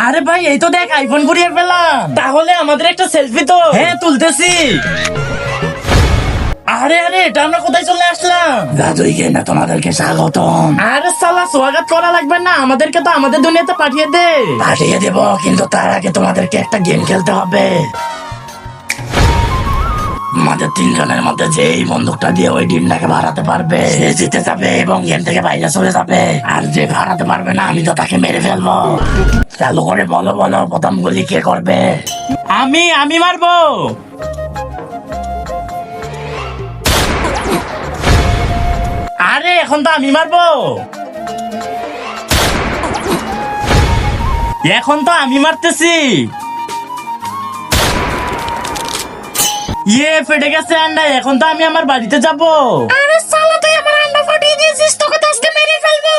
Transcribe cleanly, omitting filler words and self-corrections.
আরে ভাই এই তো দেখ আইফোন কুড়িয়ে পেলাম। তাহলে আমাদের একটা সেলফি তো। হ্যাঁ তুলতেছি। আরে আরে এটা আমরা কোথায় চলে আসলাম? জাদুই গেমে তোমাদেরকে স্বাগতম। আরে সালা স্বাগত করা লাগবে না, আমাদেরকে তো আমাদের দুনিয়াতে পাঠিয়ে দে। পাঠিয়ে দেব, কিন্তু তার আগে তোমাদেরকে একটা গেম খেলতে হবে। আমাদের তিনজনের মধ্যে যে এই বন্দুকটা দিয়ে ওই ডিমটাকে ভাড়াতে পারবে সে জিতে যাবে এবং গেম থেকে বাইরে চলে যাবে। আর যে ভাড়াতে পারবে না আমি তো তাকে মেরে ফেলবো। চালু করে বলো বলো, প্রথম গুলি কে করবে? আমি মারবো। আরে এখন তো আমি মারবো। এখন তো আমি মারতেছি। ইয়ে ফেটে গেছে আন্ডা, এখন তো আমি আমার বাড়িতে যাবো। আরে সালা তুই আমার আন্ডা ফাটিয়ে দিয়েছিস, তোকে তো আজকে মেরে ফেলবো।